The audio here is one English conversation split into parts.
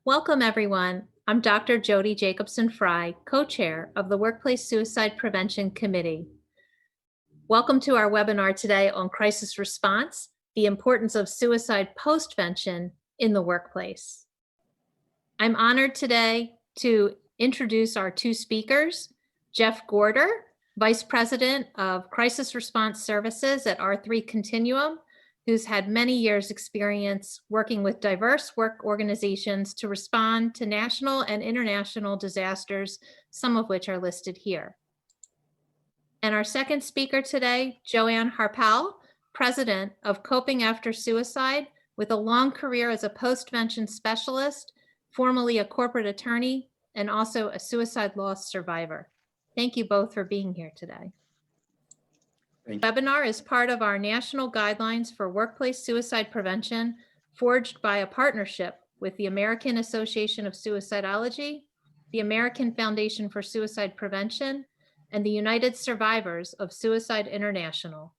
Welcome, everyone. I'm Dr. Jody Jacobson-Fry, co-chair of the Workplace Suicide Prevention Committee. Welcome to our webinar today on crisis response, the importance of suicide postvention in the workplace. I'm honored today to introduce our two speakers, Jeff Gorder, Vice President of Crisis Response Services at R3 Continuum, who's had many years' experience working with diverse work organizations to respond to national and international disasters, some of which are listed here. And our second speaker today, Joanne Harpal, President of Coping After Suicide, with a long career as a postvention specialist, formerly a corporate attorney, and also a suicide loss survivor. Thank you both for being here today. The webinar is part of our National Guidelines for Workplace Suicide Prevention, forged by a partnership with the American Association of Suicidology, the American Foundation for Suicide Prevention, and the United Survivors of Suicide International.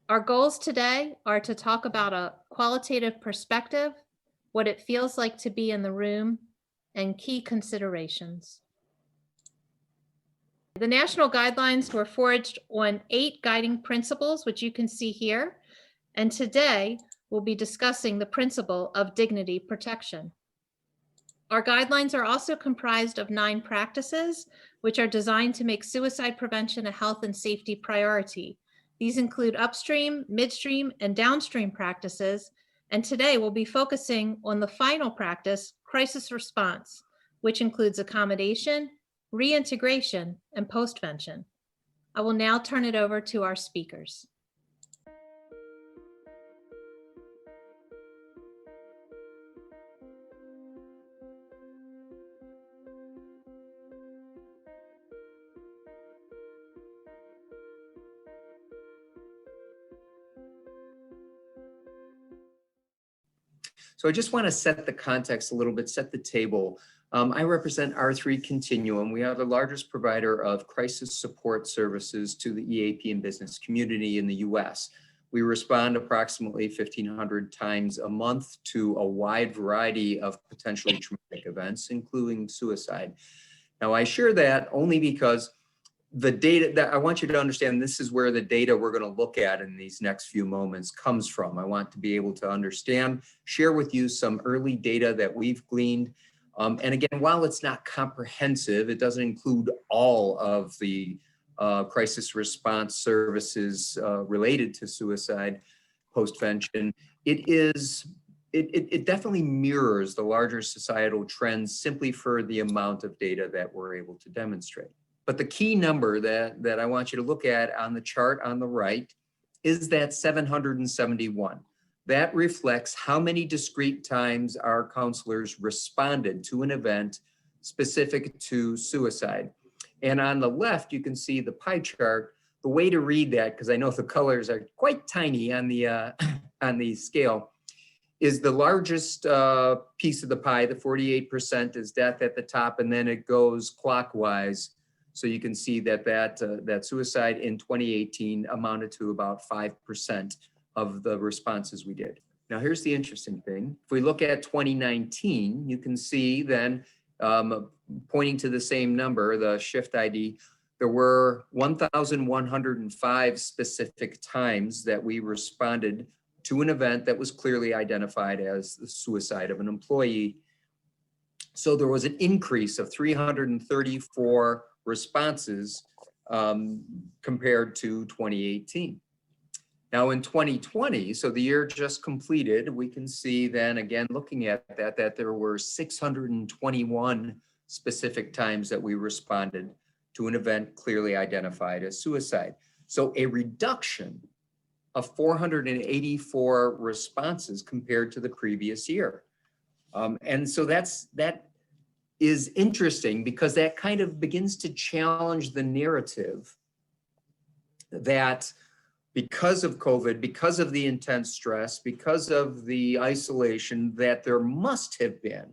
Our goals today are to talk about a qualitative perspective, what it feels like to be in the room, and key considerations. The national guidelines were forged on 8 guiding principles, which you can see here. And today we'll be discussing the principle of dignity protection. Our guidelines are also comprised of 9 practices, which are designed to make suicide prevention a health and safety priority. These include upstream, midstream, and downstream practices. And today we'll be focusing on the final practice, crisis response, which includes accommodation, reintegration, and postvention. I will now turn it over to our speakers. So I just want to set the context a little bit, set the table. I represent R3 Continuum. We are the largest provider of crisis support services to the EAP and business community in the US. We respond approximately 1,500 times a month to a wide variety of potentially traumatic events, including suicide. Now, I share that only because the data that I want you to understand, this is where the data we're going to look at in these next few moments comes from. I want to be able to understand, share with you some early data that we've gleaned. And again, while it's not comprehensive, it doesn't include all of the crisis response services related to suicide postvention. It definitely mirrors the larger societal trends simply for the amount of data that we're able to demonstrate. But the key number that I want you to look at on the chart on the right is that 771. That reflects how many discrete times our counselors responded to an event specific to suicide. And on the left, you can see the pie chart. The way to read that, because I know the colors are quite tiny on the scale, is the largest piece of the pie, the 48% is death at the top, and then it goes clockwise. So you can see that suicide in 2018 amounted to about 5% of the responses we did. Now, here's the interesting thing. If we look at 2019, you can see then, pointing to the same number, the shift ID, there were 1,105 specific times that we responded to an event that was clearly identified as the suicide of an employee. So there was an increase of 334 responses compared to 2018. Now in 2020, so the year just completed, we can see then again looking at that there were 621 specific times that we responded to an event clearly identified as suicide. So a reduction of 484 responses compared to the previous year. And so that is interesting because that kind of begins to challenge the narrative that because of COVID, because of the intense stress, because of the isolation, that there must have been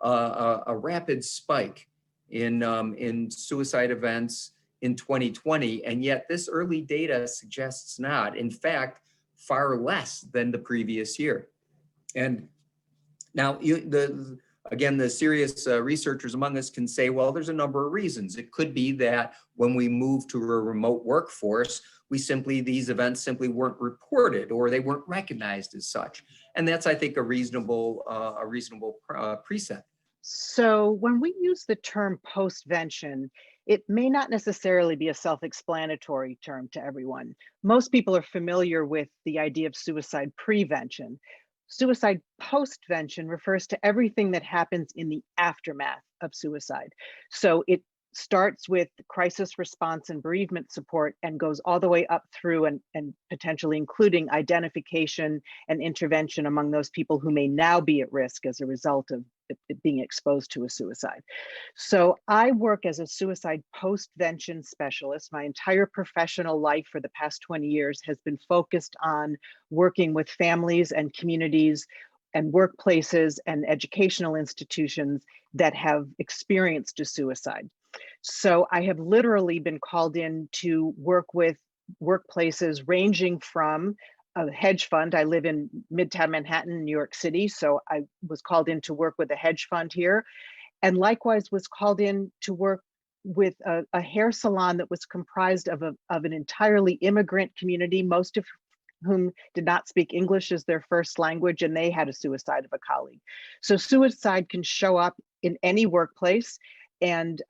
a rapid spike in suicide events in 2020. And yet this early data suggests not. In fact, far less than the previous year. And Now, again, the serious researchers among us can say, well, there's a number of reasons. It could be that when we move to a remote workforce, these events simply weren't reported or they weren't recognized as such. And that's, I think, a reasonable precept. So when we use the term postvention, it may not necessarily be a self-explanatory term to everyone. Most people are familiar with the idea of suicide prevention. Suicide postvention refers to everything that happens in the aftermath of suicide. So it starts with crisis response and bereavement support and goes all the way up through and potentially including identification and intervention among those people who may now be at risk as a result of being exposed to a suicide. So I work as a suicide postvention specialist. My entire professional life for the past 20 years has been focused on working with families and communities and workplaces and educational institutions that have experienced a suicide. So I have literally been called in to work with workplaces ranging from a hedge fund. I live in Midtown Manhattan, New York City. So I was called in to work with a hedge fund here, and likewise was called in to work with a hair salon that was comprised of an entirely immigrant community, most of whom did not speak English as their first language, and they had a suicide of a colleague. So suicide can show up in any workplace, and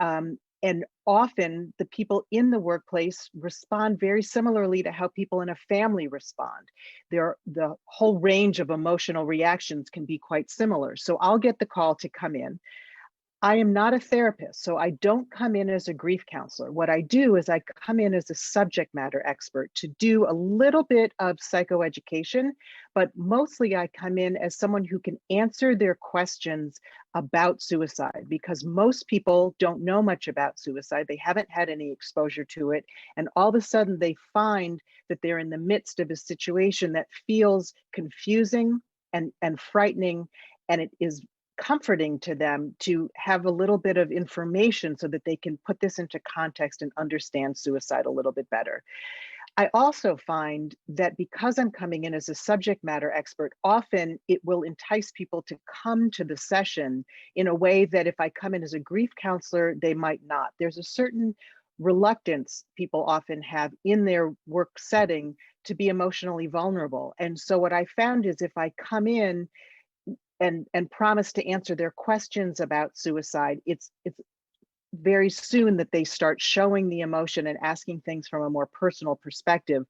often the people in the workplace respond very similarly to how people in a family respond. The whole range of emotional reactions can be quite similar. So I'll get the call to come in. I am not a therapist, so I don't come in as a grief counselor. What I do is I come in as a subject matter expert to do a little bit of psychoeducation, but mostly I come in as someone who can answer their questions about suicide, because most people don't know much about suicide. They haven't had any exposure to it. And all of a sudden they find that they're in the midst of a situation that feels confusing and frightening, and it is comforting to them to have a little bit of information so that they can put this into context and understand suicide a little bit better. I also find that because I'm coming in as a subject matter expert, often it will entice people to come to the session in a way that if I come in as a grief counselor, they might not. There's a certain reluctance people often have in their work setting to be emotionally vulnerable. And so what I found is if I come in and promise to answer their questions about suicide, it's very soon that they start showing the emotion and asking things from a more personal perspective,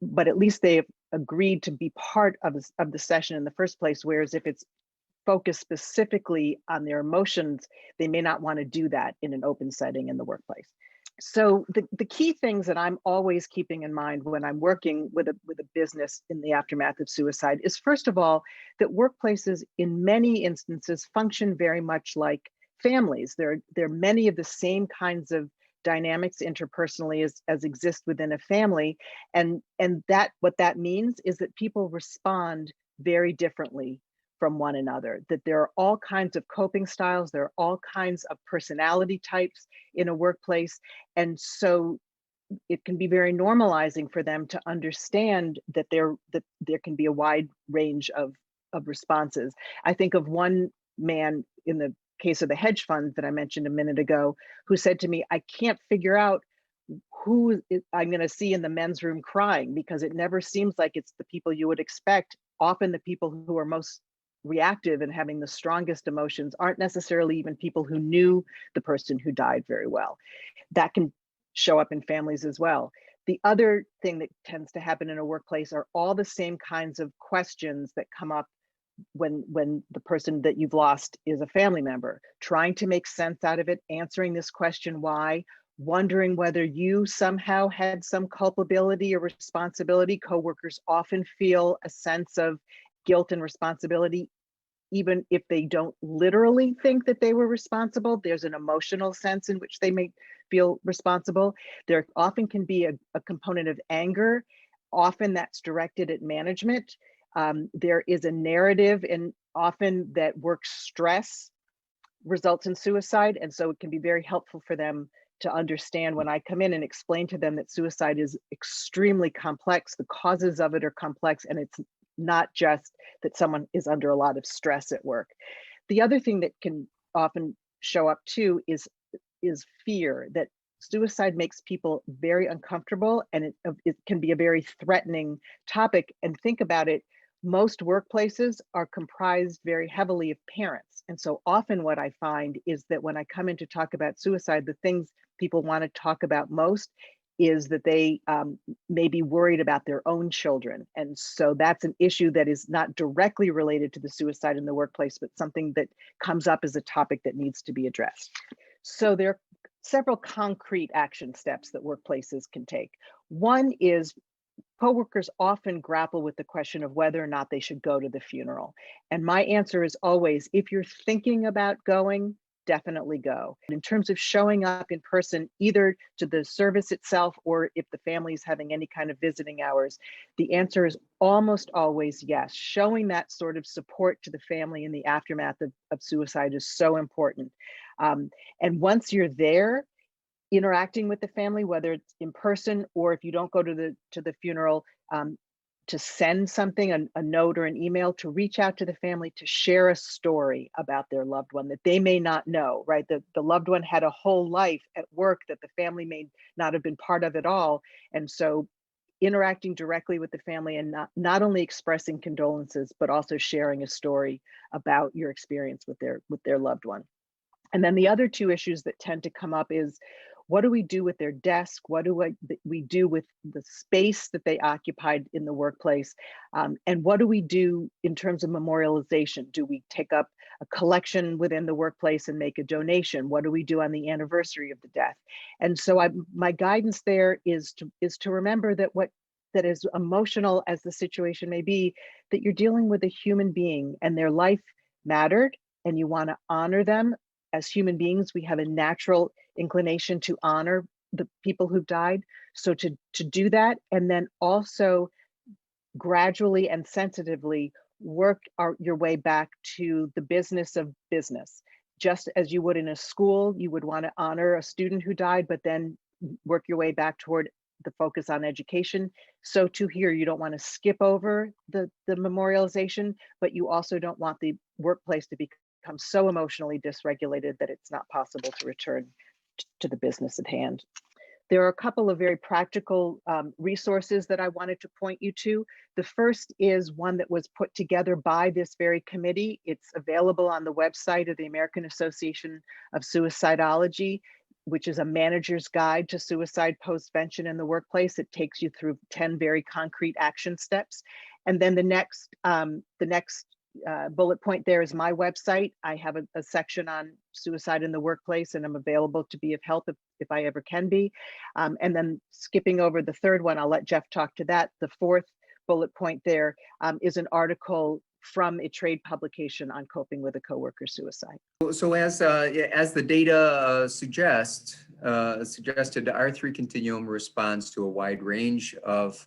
but at least they've agreed to be part of the session in the first place. Whereas if it's focused specifically on their emotions, they may not want to do that in an open setting in the workplace. So the key things that I'm always keeping in mind when I'm working with a business in the aftermath of suicide is, first of all, that workplaces in many instances function very much like families. There are many of the same kinds of dynamics interpersonally as exist within a family. And that what that means is that people respond very differently from one another, that there are all kinds of coping styles, there are all kinds of personality types in a workplace. And so it can be very normalizing for them to understand that there can be a wide range of responses. I think of one man in the case of the hedge fund that I mentioned a minute ago, who said to me, I can't figure out who I'm going to see in the men's room crying, because it never seems like it's the people you would expect. Often the people who are most reactive and having the strongest emotions aren't necessarily even people who knew the person who died very well. That can show up in families as well. The other thing that tends to happen in a workplace are all the same kinds of questions that come up when the person that you've lost is a family member, trying to make sense out of it, answering this question why, wondering whether you somehow had some culpability or responsibility. Coworkers often feel a sense of guilt and responsibility, even if they don't literally think that they were responsible. There's an emotional sense in which they may feel responsible. There often can be a component of anger. Often that's directed at management. There is a narrative, and often that work stress results in suicide. And so it can be very helpful for them to understand when I come in and explain to them that suicide is extremely complex. The causes of it are complex, and it's not just that someone is under a lot of stress at work. The other thing that can often show up too is fear that suicide makes people very uncomfortable, and it can be a very threatening topic. And think about it, most workplaces are comprised very heavily of parents. And so often what I find is that when I come in to talk about suicide, the things people want to talk about most is that they may be worried about their own children. And so that's an issue that is not directly related to the suicide in the workplace, but something that comes up as a topic that needs to be addressed. So there are several concrete action steps that workplaces can take. One is coworkers often grapple with the question of whether or not they should go to the funeral. And my answer is always, if you're thinking about going, definitely go. In terms of showing up in person, either to the service itself or if the family is having any kind of visiting hours, the answer is almost always yes. Showing that sort of support to the family in the aftermath of suicide is so important. And once you're there, interacting with the family, whether it's in person or if you don't go to the funeral, to send something, a note or an email, to reach out to the family, to share a story about their loved one that they may not know, right? The loved one had a whole life at work that the family may not have been part of at all. And so interacting directly with the family and not only expressing condolences, but also sharing a story about your experience with their loved one. And then the other two issues that tend to come up is, what do we do with their desk? What do we do with the space that they occupied in the workplace? And what do we do in terms of memorialization? Do we take up a collection within the workplace and make a donation? What do we do on the anniversary of the death? And so my guidance there is to remember that that is emotional as the situation may be, that you're dealing with a human being and their life mattered, and you want to honor them. As human beings, we have a natural inclination to honor the people who've died. So to do that, and then also gradually and sensitively work your way back to the business of business. Just as you would in a school, you would want to honor a student who died, but then work your way back toward the focus on education. So to here, you don't want to skip over the memorialization, but you also don't want the workplace to become so emotionally dysregulated that it's not possible to return to the business at hand. There are a couple of very practical resources that I wanted to point you to. The first is one that was put together by this very committee. It's available on the website of the American Association of Suicidology, which is a manager's guide to suicide postvention in the workplace. It takes you through 10 very concrete action steps. And then the next bullet point there is my website. I have a section on suicide in the workplace, and I'm available to be of help if I ever can be. And then skipping over the third one, I'll let Jeff talk to that. The fourth bullet point there is an article from a trade publication on coping with a coworker suicide. So as the data suggested, our 3 Continuum responds to a wide range of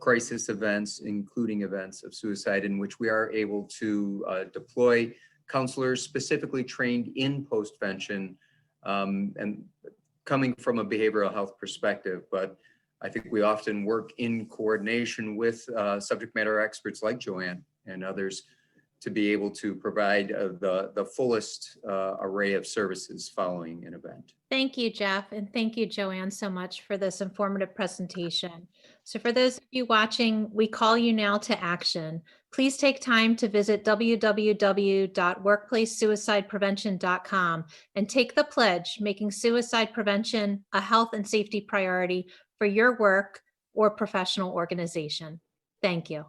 crisis events, including events of suicide, in which we are able to deploy counselors specifically trained in postvention and coming from a behavioral health perspective. But I think we often work in coordination with subject matter experts like Joanne and others to be able to provide the fullest array of services following an event. Thank you, Jeff, and thank you, Joanne, so much for this informative presentation. So for those of you watching, we call you now to action. Please take time to visit www.workplacesuicideprevention.com and take the pledge, making suicide prevention a health and safety priority for your work or professional organization. Thank you.